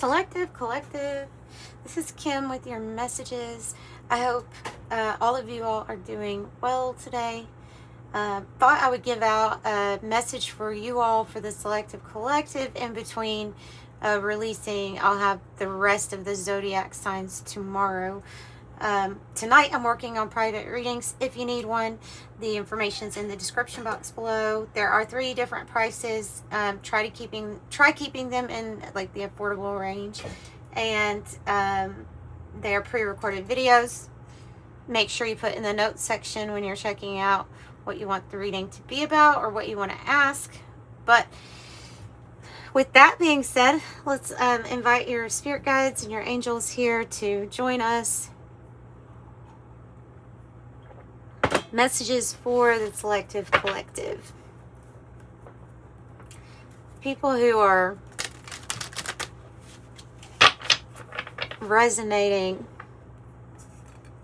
Selective Collective. This is Kim with your messages. I hope all of you all are doing well today. Thought I would give out a message for you all for the Selective Collective in between releasing. I'll have the rest of the zodiac signs tomorrow. Tonight I'm working on private readings. If you need one, the information's in the description box below. There are 3 different prices. Try keeping them in like the affordable range, and they are pre-recorded videos. Make sure you put in the notes section when you're checking out what you want the reading to be about or what you want to ask. But with that being said, let's invite your spirit guides and your angels here to join us. Messages for the Selective Collective. People who are resonating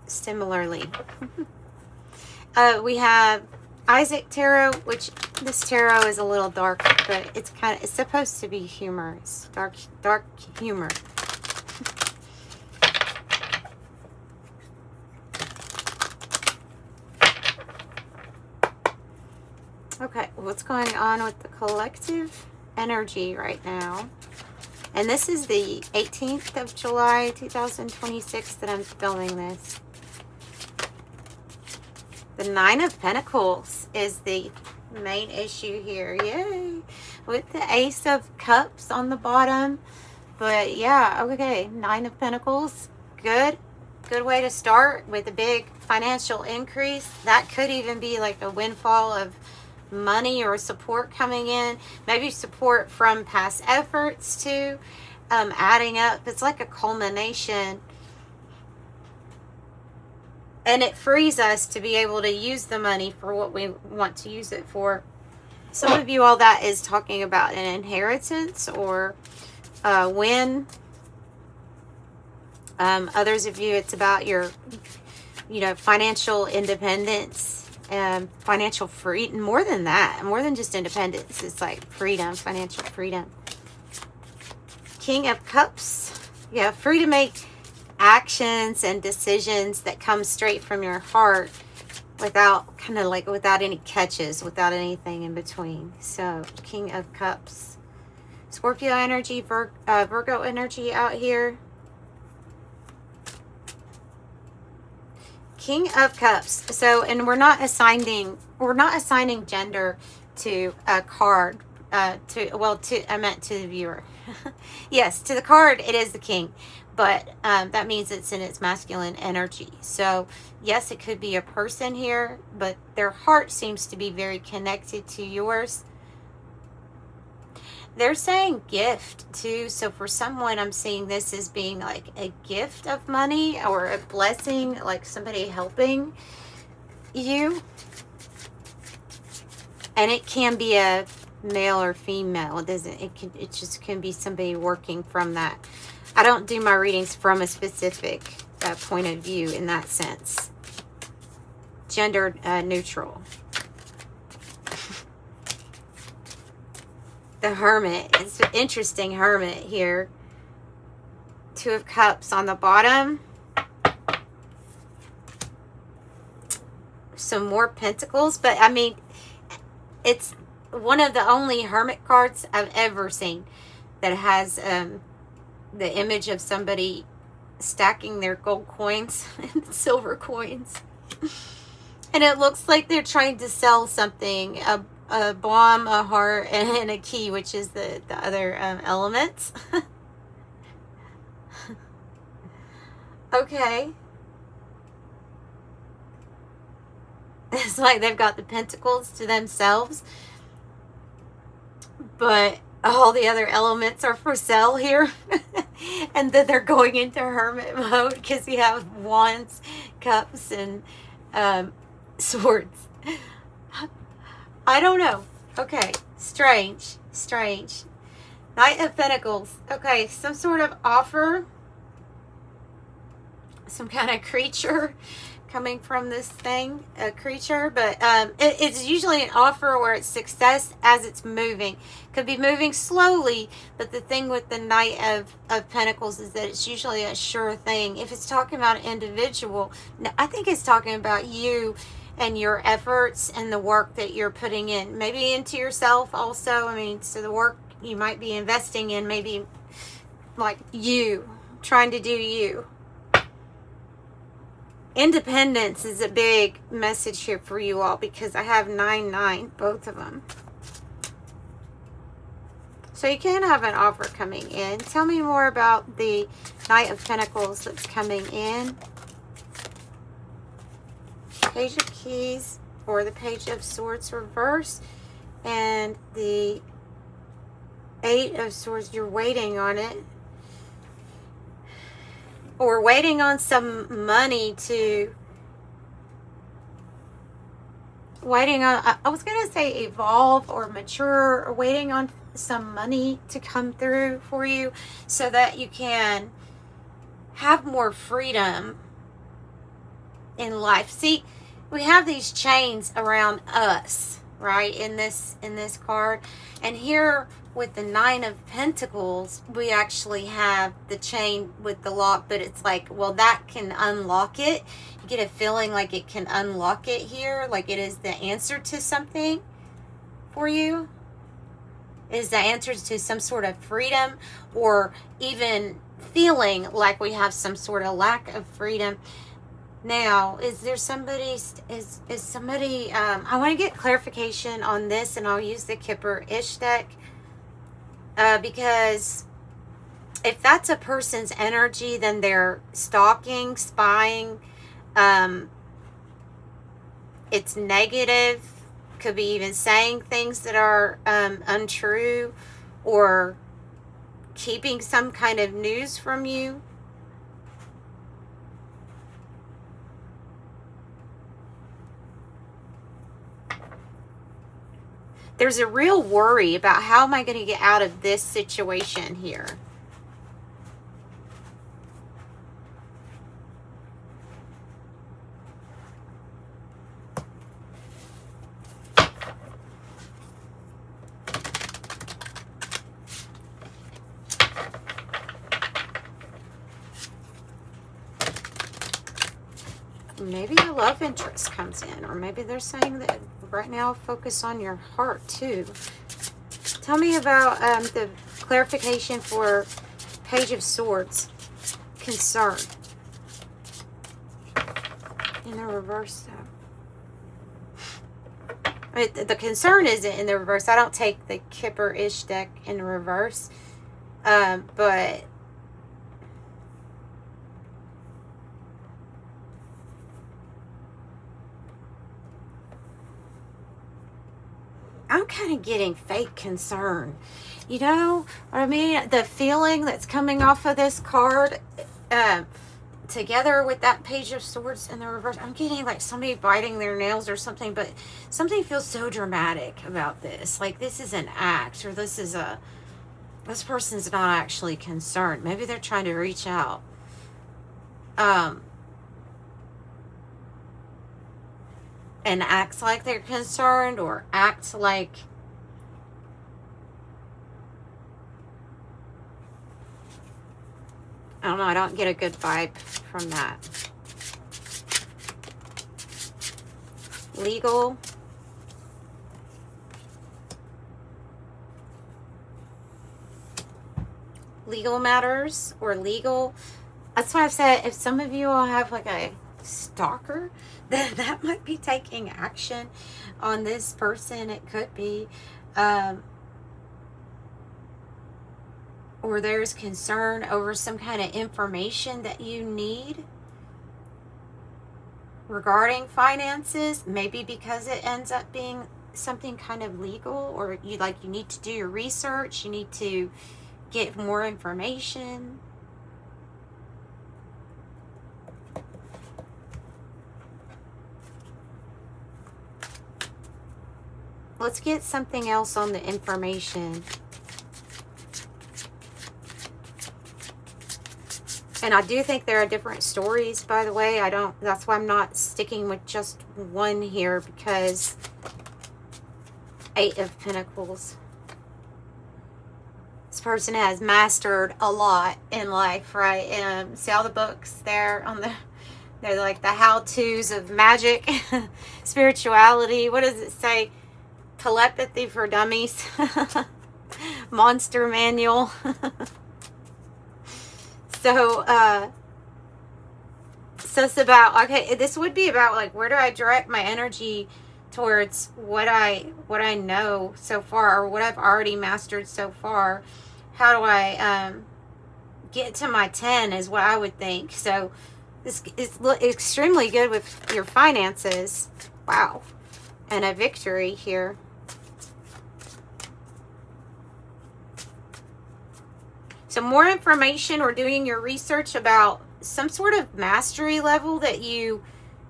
similarly. We have Isaac Tarot, which this tarot is a little dark, but it's supposed to be humorous. Dark humor. Okay, what's going on with the collective energy right now? And this is the 18th of July, 2026 that I'm filming this. The 9 of Pentacles is the main issue here. Yay! With the Ace of Cups on the bottom. But yeah, okay, 9 of Pentacles. Good way to start with a big financial increase. That could even be like a windfall of money or support coming in, maybe support from past efforts too, adding up. It's like a culmination, and it frees us to be able to use the money for what we want to use it for. Some of you all, that is talking about an inheritance or win. Others of you, it's about your financial independence. Financial freedom, more than that, more than just independence. It's like freedom, financial freedom. King of Cups. Yeah, free to make actions and decisions that come straight from your heart without without any catches, without anything in between. So King of Cups. Scorpio energy, Virgo energy out here. King of Cups. So, and we're not assigning gender to a card. I meant to the viewer. Yes, to the card it is the King, but that means it's in its masculine energy. So yes, it could be a person here, but their heart seems to be very connected to yours. They're saying gift too. So for someone, I'm seeing this as being like a gift of money or a blessing, like somebody helping you. And it can be a male or female. It just can be somebody working from that. I don't do my readings from a specific point of view in that sense. Gender neutral. The Hermit. It's an interesting Hermit here. 2 of Cups on the bottom. Some more Pentacles. But, I mean, it's one of the only Hermit cards I've ever seen that has the image of somebody stacking their gold coins and silver coins. And it looks like they're trying to sell something, a bomb, a heart, and a key, which is the other elements. Okay. It's like they've got the pentacles to themselves, but all the other elements are for sale here. And then they're going into hermit mode because you have wands, cups, and swords. I don't know. Okay. Strange. Knight of Pentacles. Okay. Some sort of offer. Some kind of creature coming from this thing, a creature, but it's usually an offer where it's success as it's moving. Could be moving slowly, but the thing with the Knight of Pentacles is that it's usually a sure thing. If it's talking about an individual, I think it's talking about you and your efforts and the work that you're putting in, maybe into yourself also. I mean, so the work you might be investing in, maybe like you, trying to do you. Independence is a big message here for you all because I have 9-9, both of them. So you can have an offer coming in. Tell me more about the Knight of Pentacles that's coming in. Page of Keys or the Page of Swords reverse. And the 8 of Swords, you're waiting on it. Or waiting on some money to, waiting on, I was going to say evolve or mature, or waiting on some money to come through for you so that you can have more freedom in life. See, we have these chains around us, right, in this card. And here with the 9 of Pentacles, we actually have the chain with the lock, but it's like, well, that can unlock it. You get a feeling like it can unlock it here, like it is the answer to something for you. It is the answer to some sort of freedom, or even feeling like we have some sort of lack of freedom. Now, is there somebody, is somebody, I want to get clarification on this, and I'll use the Kipper-ish deck. Because if that's a person's energy, then they're stalking, spying. It's negative. Could be even saying things that are untrue, or keeping some kind of news from you. There's a real worry about how am I going to get out of this situation here. Maybe a love interest comes in, or maybe they're saying that right now focus on your heart too. Tell me about the clarification for Page of Swords. Concern. In the reverse though. The concern isn't in the reverse. I don't take the Kipper-ish deck in the reverse. But I'm kind of getting fake concern. You know what I mean? The feeling that's coming off of this card, together with that Page of Swords in the reverse, I'm getting like somebody biting their nails or something, but something feels so dramatic about this. Like this is an act, or this person's not actually concerned. Maybe they're trying to reach out. And acts like they're concerned, or acts like I don't know, I don't get a good vibe from that. Legal. Legal matters, or legal. That's why I've said if some of you all have like a stalker, then that might be taking action on this person. It could be. Or there's concern over some kind of information that you need regarding finances, maybe because it ends up being something kind of legal, or you need to do your research, you need to get more information. Let's get something else on the information. And I do think there are different stories, by the way. That's why I'm not sticking with just one here, because 8 of Pentacles. This person has mastered a lot in life, right? See all the books there on the, they're like the how-tos of magic, spirituality. What does it say? Telepathy for dummies. Monster manual. So it's about, okay, this would be about like, where do I direct my energy towards what I know so far, or what I've already mastered so far? How do I get to my 10 is what I would think. So this is extremely good with your finances. Wow. And a victory here. So more information, or doing your research about some sort of mastery level that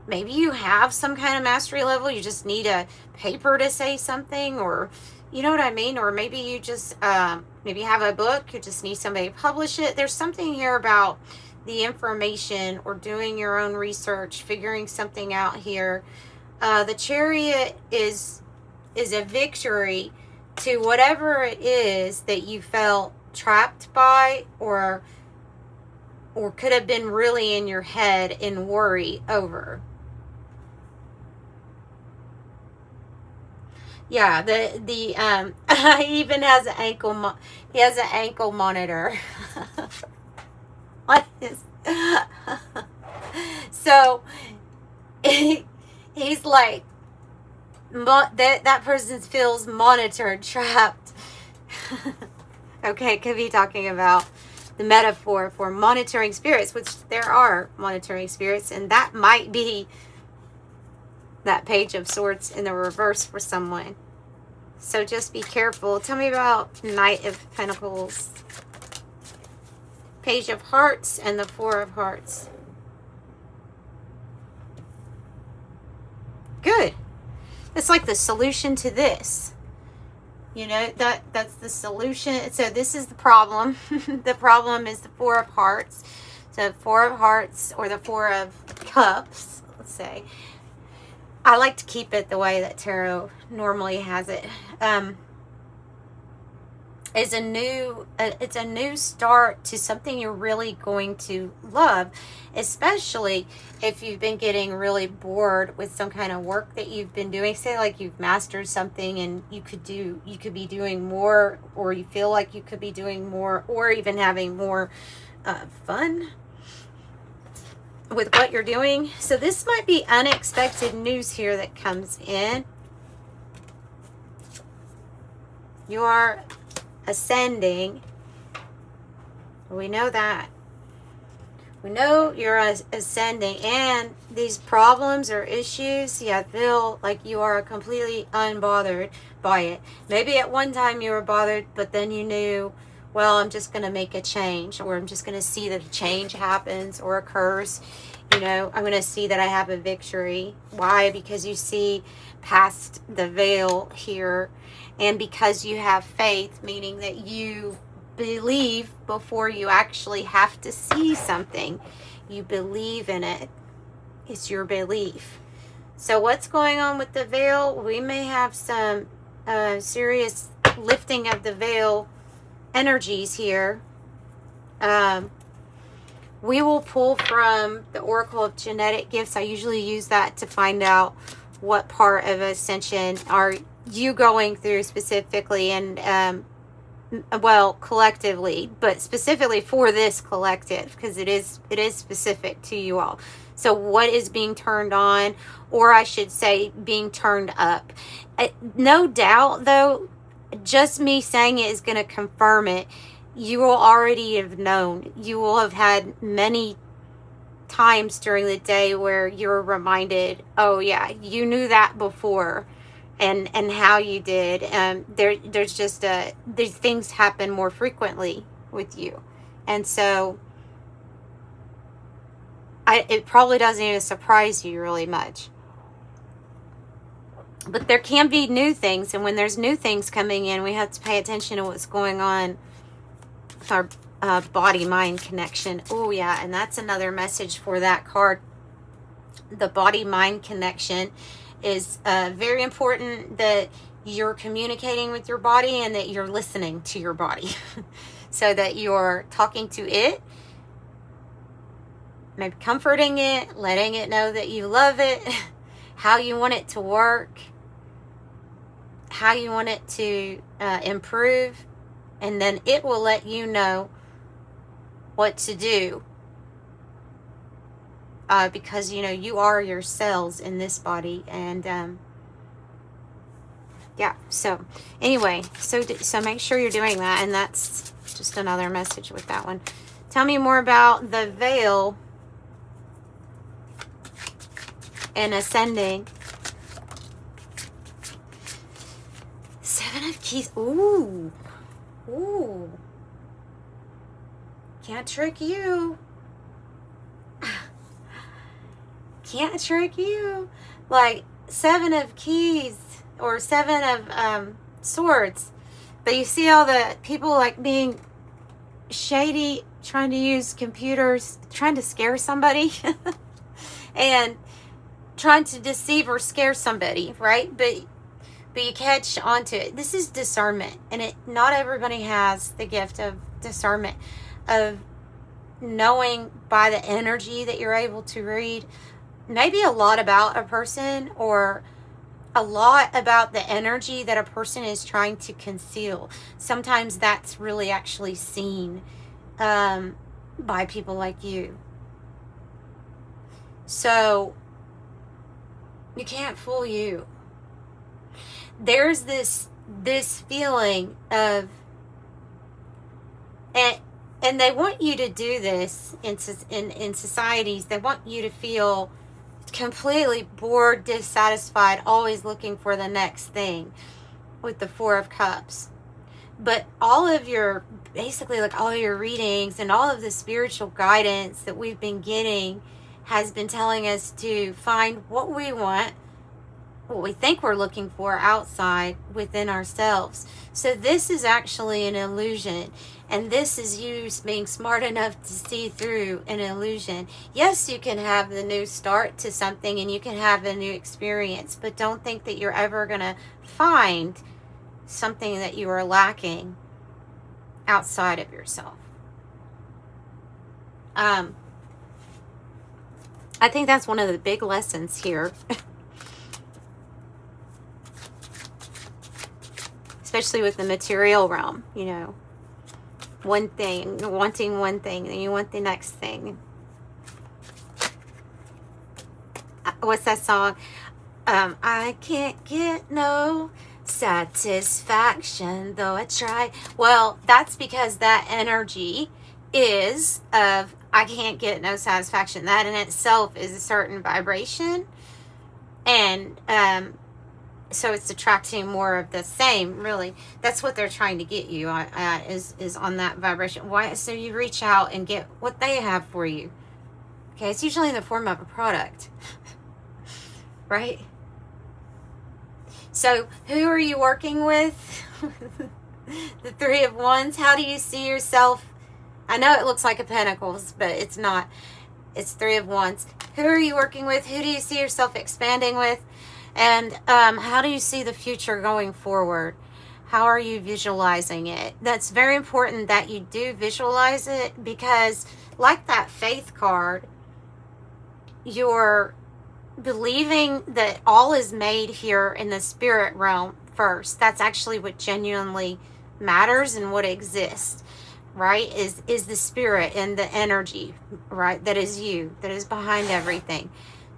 maybe you have some kind of mastery level. You just need a paper to say something, or you know what I mean? Or maybe you just, maybe you have a book, you just need somebody to publish it. There's something here about the information, or doing your own research, figuring something out here. The Chariot is a victory to whatever it is that you felt trapped by, or could have been really in your head and worry over. Yeah, he even has an ankle. He has an ankle monitor. What is? So he's like, that person feels monitored, trapped. Okay, could be talking about the metaphor for monitoring spirits, which there are monitoring spirits, and that might be that Page of Swords in the reverse for someone. So just be careful. Tell me about Knight of Pentacles, Page of Hearts, and the Four of Hearts. Good. It's like the solution to this. You know, that's the solution. So this is the problem. The problem is the Four of Hearts. So Four of Hearts, or the Four of Cups, let's say. I like to keep it the way that tarot normally has it. It's a new start to something you're really going to love, especially if you've been getting really bored with some kind of work that you've been doing. Say like you've mastered something and you could be doing more, or you feel like you could be doing more, or even having more fun with what you're doing. So this might be unexpected news here that comes in. You are ascending. We know that. We know you're ascending, and these problems or issues, yeah, feel like you are completely unbothered by it. Maybe at one time you were bothered, but then you knew, well, I'm just going to make a change, or I'm just going to see that a change happens or occurs. You know, I'm going to see that I have a victory. Why? Because you see past the veil here, and because you have faith, meaning that you believe before you actually have to see something. You believe in it. It's your belief. So what's going on with the veil? We may have some serious lifting of the veil energies here. We will pull from the Oracle of Genetic Gifts. I usually use that to find out what part of Ascension are you going through specifically, and well, collectively, but specifically for this collective, because it is specific to you all. So what is being turned on, or I should say being turned up? No doubt, though, just me saying it is going to confirm it. You will already have known. You will have had many times during the day where you're reminded, oh yeah, you knew that before. And how you did. There's just these things happen more frequently with you, and so it probably doesn't even surprise you really much. But there can be new things, and when there's new things coming in, we have to pay attention to what's going on with our body-mind connection. Oh yeah, and that's another message for that card. The body-mind connection is very important, that you're communicating with your body and that you're listening to your body. So that you're talking to it, maybe comforting it, letting it know that you love it, how you want it to work, how you want it to improve, and then it will let you know what to do, because you know you are your cells in this body. And yeah, so anyway, so make sure you're doing that. And that's just another message with that one. Tell me more about the veil and ascending. Seven of Keys. Ooh. Ooh. Can't trick you. Can't trick you. Like Seven of Keys or Seven of Swords. But you see all the people like being shady, trying to use computers, trying to scare somebody. And trying to deceive or scare somebody, right? But you catch onto it. This is discernment, and not everybody has the gift of discernment, of knowing by the energy that you're able to read maybe a lot about a person, or a lot about the energy that a person is trying to conceal. Sometimes that's really actually seen by people like you. So you can't fool you. There's this feeling of, and they want you to do this in societies. They want you to feel completely bored, dissatisfied, always looking for the next thing, with the Four of Cups. But all of your, basically like all of your readings and all of the spiritual guidance that we've been getting has been telling us to find what we want, what we think we're looking for outside within ourselves. So this is actually an illusion. And this is you being smart enough to see through an illusion. Yes, you can have the new start to something and you can have a new experience, but don't think that you're ever going to find something that you are lacking outside of yourself. I think that's one of the big lessons here. Especially with the material realm, you know. One thing, wanting one thing, then you want the next thing. What's that song? I can't get no satisfaction, though I try. Well, that's because that energy is of, I can't get no satisfaction. That in itself is a certain vibration. And so it's attracting more of the same, really. That's what they're trying to get you is on that vibration. Why? So you reach out and get what they have for you. Okay, it's usually in the form of a product. Right? So who are you working with? The Three of Wands. How do you see yourself? I know it looks like a Pentacles, but it's not. It's Three of Wands. Who are you working with? Who do you see yourself expanding with? And how do you see the future going forward? How are you visualizing it? That's very important that you do visualize it, because like that Faith card, you're believing that all is made here in the spirit realm first. That's actually what genuinely matters and what exists, right? Is the spirit and the energy, right? That is you, that is behind everything.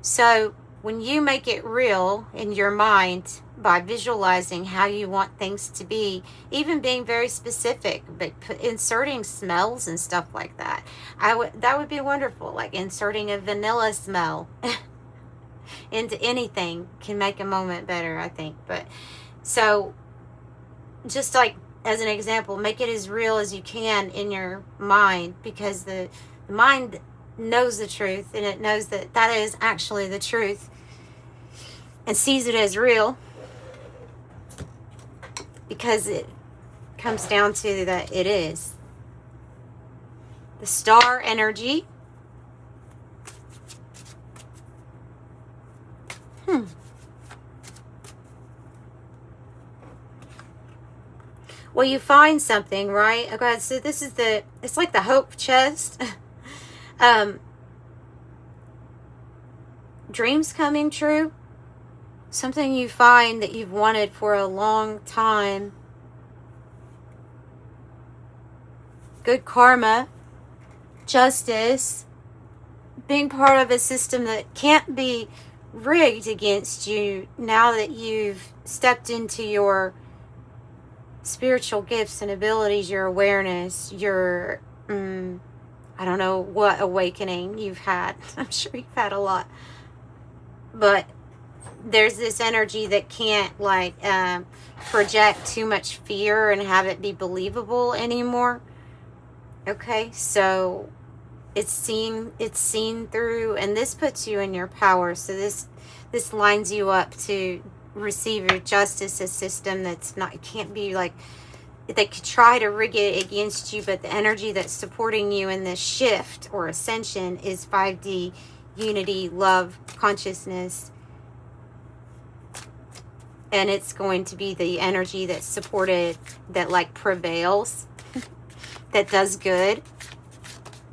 So when you make it real in your mind by visualizing how you want things to be, even being very specific, but inserting smells and stuff like that, that would be wonderful. Like inserting a vanilla smell into anything can make a moment better, I think. But so just like as an example, make it as real as you can in your mind, because the mind knows the truth, and it knows that that is actually the truth and sees it as real, because it comes down to that it is. the star energy. Well, you find something, right? Okay, so this is it's like the hope chest. Dreams coming true. Something you find that you've wanted for a long time. Good karma. Justice. Being part of a system that can't be rigged against you now that you've stepped into your spiritual gifts and abilities, your awareness, your, I don't know what awakening you've had. I'm sure you've had a lot. But there's this energy that can't, like, project too much fear and have it be believable anymore. Okay, so it's seen through, and this puts you in your power. So this lines you up to receive your justice, a system that's not, it can't be like, they could try to rig it against you, but the energy that's supporting you in this shift or ascension is 5D, unity, love, consciousness. And it's going to be the energy that's supported, that like prevails, that does good,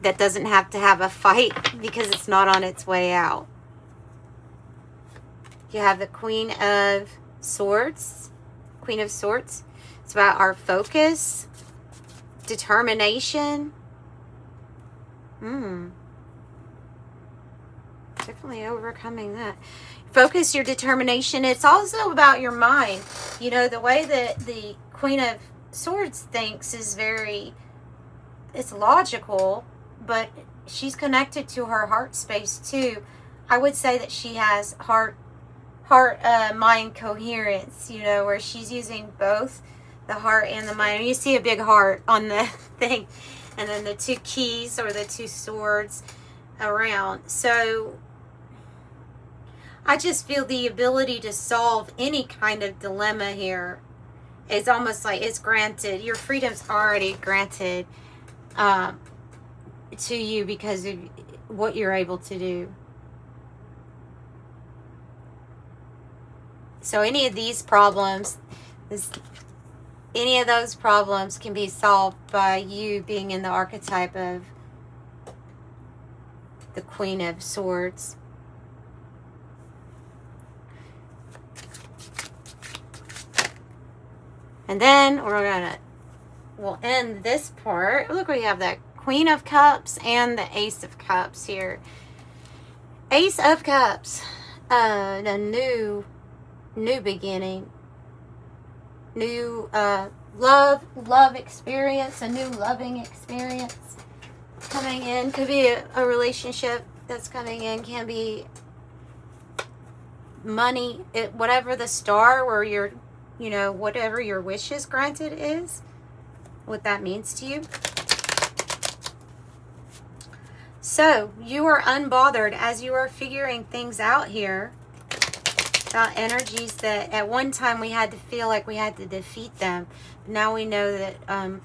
that doesn't have to have a fight because it's not on its way out. You have the Queen of Swords. Queen of Swords. It's about our focus, determination. Definitely overcoming that. Focus, your determination. It's also about your mind. You know, the way that the Queen of Swords thinks is it's logical, but she's connected to her heart space too. I would say that she has heart-mind coherence, you know, where she's using both the heart and the mind. You see a big heart on the thing, and then the two keys or the two swords around. So I just feel the ability to solve any kind of dilemma here is almost like it's granted. Your freedom's already granted to you because of what you're able to do. So any of these problems, any of those problems can be solved by you being in the archetype of the Queen of Swords. And then we'll end this part. Look, we have that Queen of Cups and the Ace of Cups here. Ace of Cups, the new beginning, new love experience, a new loving experience coming in. Could be a relationship that's coming in, can be money, whatever the star where you're, you know, whatever your wish is granted is, what that means to you. So you are unbothered as you are figuring things out here about energies that at one time we had to feel like we had to defeat them. Now we know that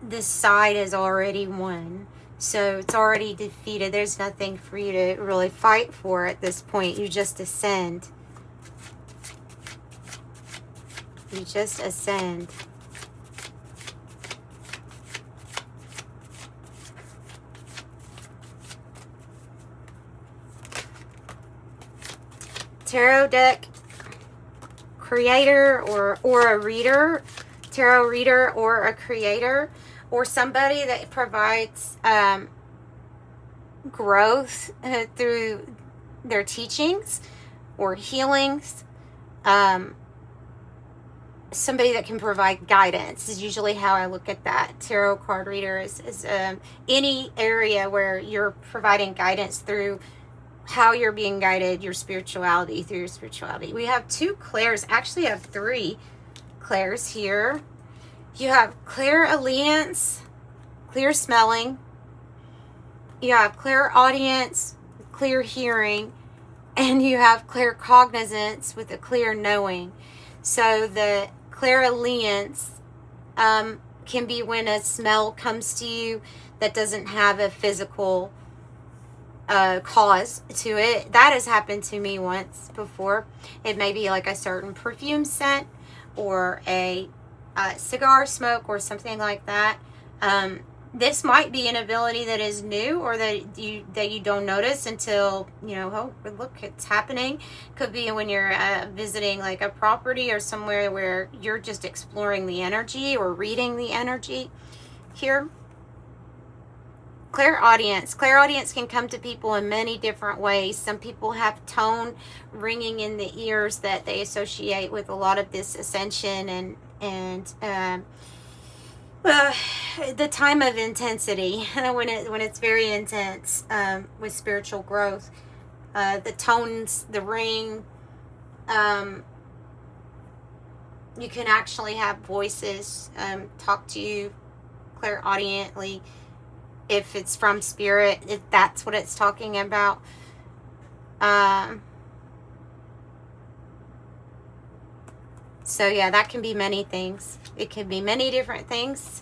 this side has already won. So it's already defeated. There's nothing for you to really fight for at this point. You just ascend. You just ascend. Tarot deck creator or a reader, tarot reader or a creator, or somebody that provides growth through their teachings or healings. Somebody that can provide guidance is usually how I look at that. Tarot card reader is any area where you're providing guidance through how you're being guided, your spirituality, through your spirituality. We have two clairs. Actually, I have three clairs here. You have clairaudience, clear smelling. You have clairaudience, clear hearing. And you have claircognizance with a clear knowing. So the clairaudience can be when a smell comes to you that doesn't have a physical cause to it. That has happened to me once before. It may be like a certain perfume scent or a cigar smoke or something like that. This might be an ability that is new, or that you don't notice until, you know, oh, look, it's happening. Could be when you're visiting like a property or somewhere where you're just exploring the energy or reading the energy here. Clairaudience. Clairaudience can come to people in many different ways. Some people have tone ringing in the ears that they associate with a lot of this ascension and the time of intensity, when it's very intense, with spiritual growth. The tones, the ring, you can actually have voices talk to you clairaudiently, if it's from spirit, if that's what it's talking about. So yeah, that can be many things. It can be many different things.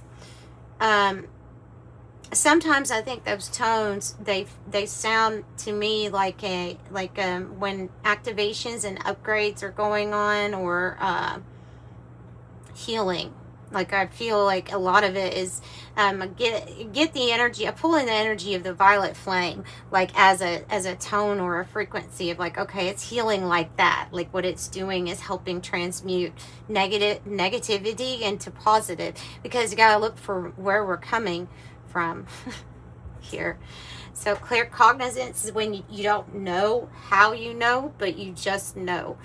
Sometimes I think those tones, they sound to me like when activations and upgrades are going on, or healing. Like, I feel like a lot of it is get the energy. I pull in the energy of the violet flame, like as a tone or a frequency of like, okay, it's healing like that. Like, what it's doing is helping transmute negativity into positive, because you gotta look for where we're coming from here. So claircognizance is when you don't know how you know, but you just know.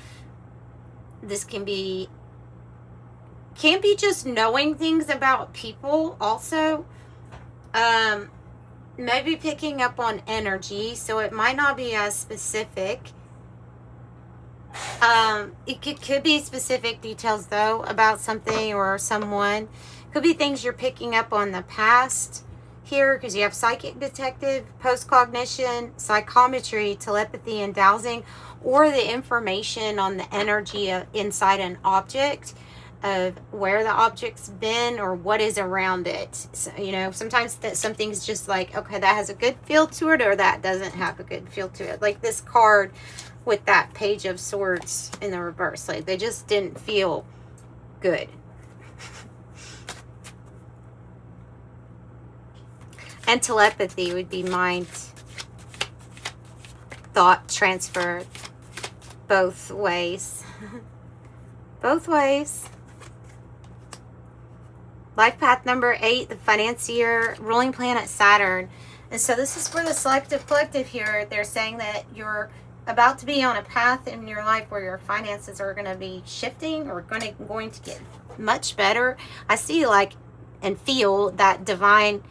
This can be just knowing things about people also. Maybe picking up on energy, so it might not be as specific. It could be specific details though about something or someone. Could be things you're picking up on the past here, because you have psychic detective, post-cognition, psychometry, telepathy, and dowsing, or the information on the energy inside an object, of where the object's been or what is around it. So, you know, sometimes something's just like, okay, that has a good feel to it, or that doesn't have a good feel to it. Like this card with that Page of Swords in the reverse. Like, they just didn't feel good. And telepathy would be mind thought transfer, both ways. Both ways. Life path number 8, the financier, ruling planet Saturn. And so this is for the Selective Collective here. They're saying that you're about to be on a path in your life where your finances are going to be shifting, or going to get much better. I see like and feel that divine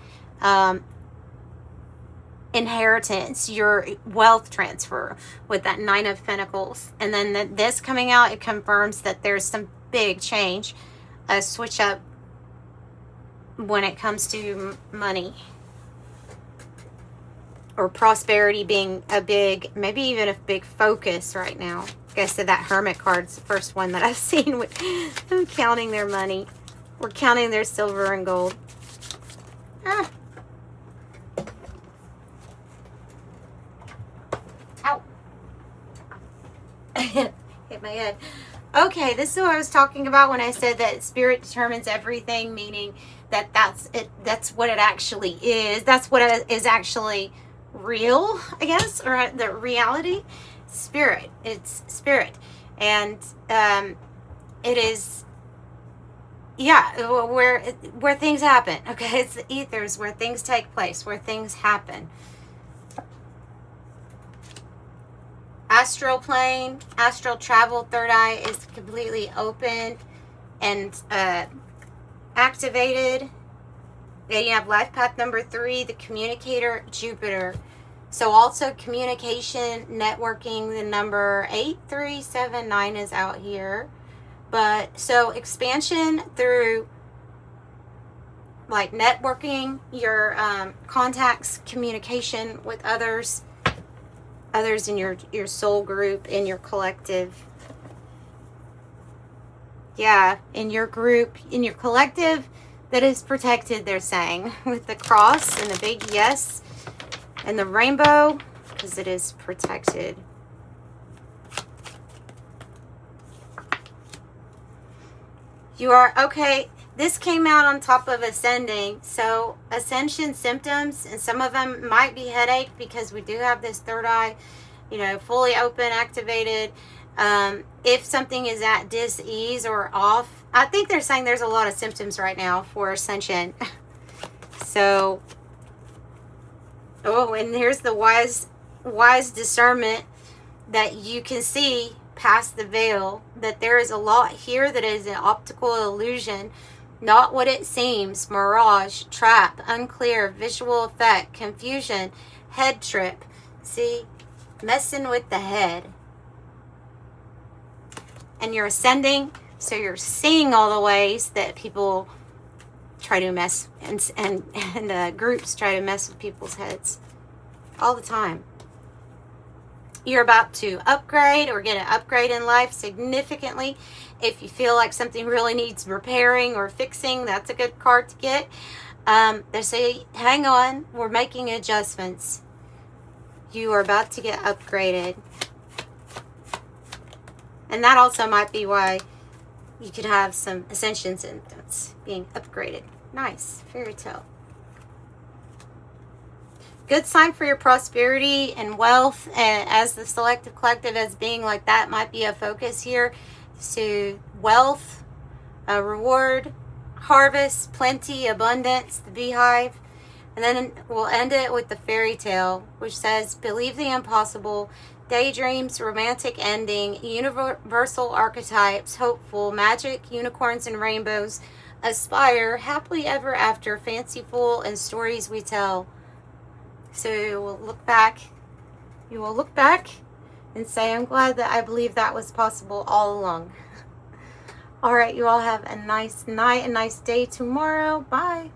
inheritance, your wealth transfer with that 9 of Pentacles. And then this coming out, it confirms that there's some big change, a switch up when it comes to money or prosperity being a big, maybe even a big focus right now. Like I said, that Hermit card's the first one that I've seen with them counting their money or counting their silver and gold. Ah. Ow. Hit my head. Okay, this is what I was talking about when I said that spirit determines everything, meaning that that's it. That's what it actually is. That's what is actually real, I guess, or the reality. Spirit. It's spirit, and it is. Yeah, where things happen. Okay, it's the ethers, where things take place, where things happen. Astral plane, astral travel, third eye is completely open and activated. Then you have life path number 3, the communicator, Jupiter. So also communication, networking, the number 8379 is out here. But so expansion through like networking, your contacts, communication with others in your soul group, in your collective. Yeah, in your group, in your collective, that is protected, they're saying, with the cross and the big yes and the rainbow, because it is protected. You are, okay, this came out on top of ascending. So ascension symptoms, and some of them might be headache because we do have this third eye, you know, fully open, activated. If something is at dis-ease or off, I think they're saying there's a lot of symptoms right now for ascension. So, oh, and here's the wise discernment that you can see past the veil, that there is a lot here that is an optical illusion, not what it seems, mirage, trap, unclear, visual effect, confusion, head trip. See, messing with the head. And you're ascending, so you're seeing all the ways that people try to mess, and groups try to mess with people's heads all the time. You're about to upgrade or get an upgrade in life significantly. If you feel like something really needs repairing or fixing, that's a good card to get. They say, hang on, we're making adjustments. You are about to get upgraded. And that also might be why you could have some ascension symptoms, being upgraded. Nice, fairy tale. Good sign for your prosperity and wealth, and as the Selective Collective, as being like that might be a focus here. So wealth, reward, harvest, plenty, abundance, the beehive. And then we'll end it with the fairy tale, which says, believe the impossible, daydreams, romantic ending, universal archetypes, hopeful, magic, unicorns and rainbows, aspire, happily ever after, fanciful, and stories we tell. So we'll look back. You will look back and say, I'm glad that I believe that was possible all along. All right, you all have a nice night, a nice day tomorrow. Bye.